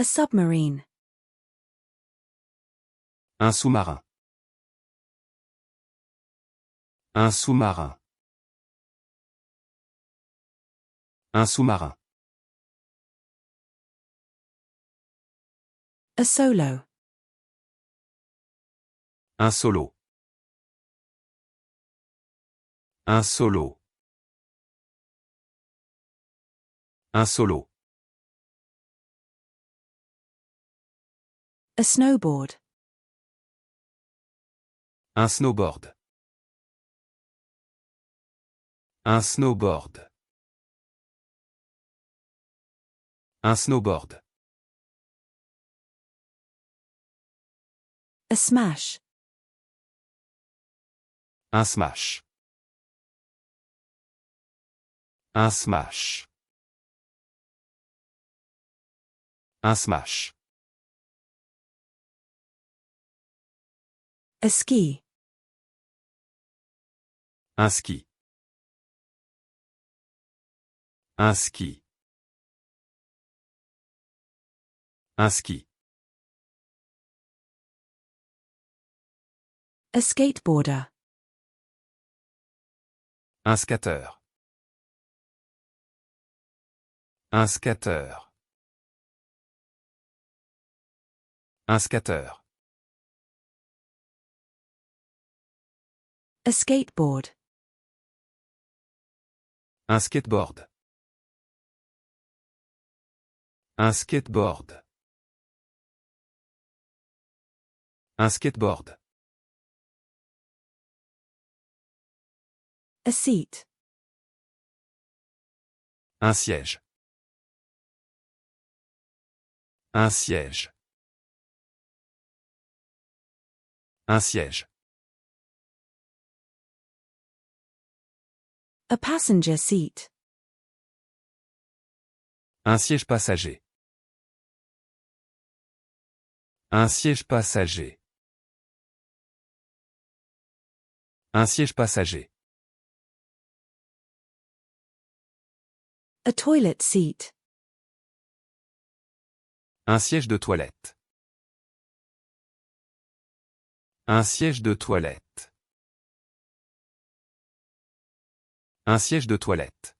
A submarine. Un sous-marin. Un sous-marin. Un sous-marin. A solo. Un solo. Un solo. Un solo. A snowboard. Un snowboard. Un snowboard. Un snowboard. A smash. Un smash. Un smash. Un smash. A ski. Un ski. Un ski. Un ski. A skateboarder. Un skateur. Un skateur. Un skateur. A skateboard. Un skateboard. Un skateboard. Un skateboard. A seat. Un siège. Un siège. Un siège. A passenger seat. Un siège passager. Un siège passager. Un siège passager. A toilet seat. Un siège de toilette. Un siège de toilette. Un siège de toilette.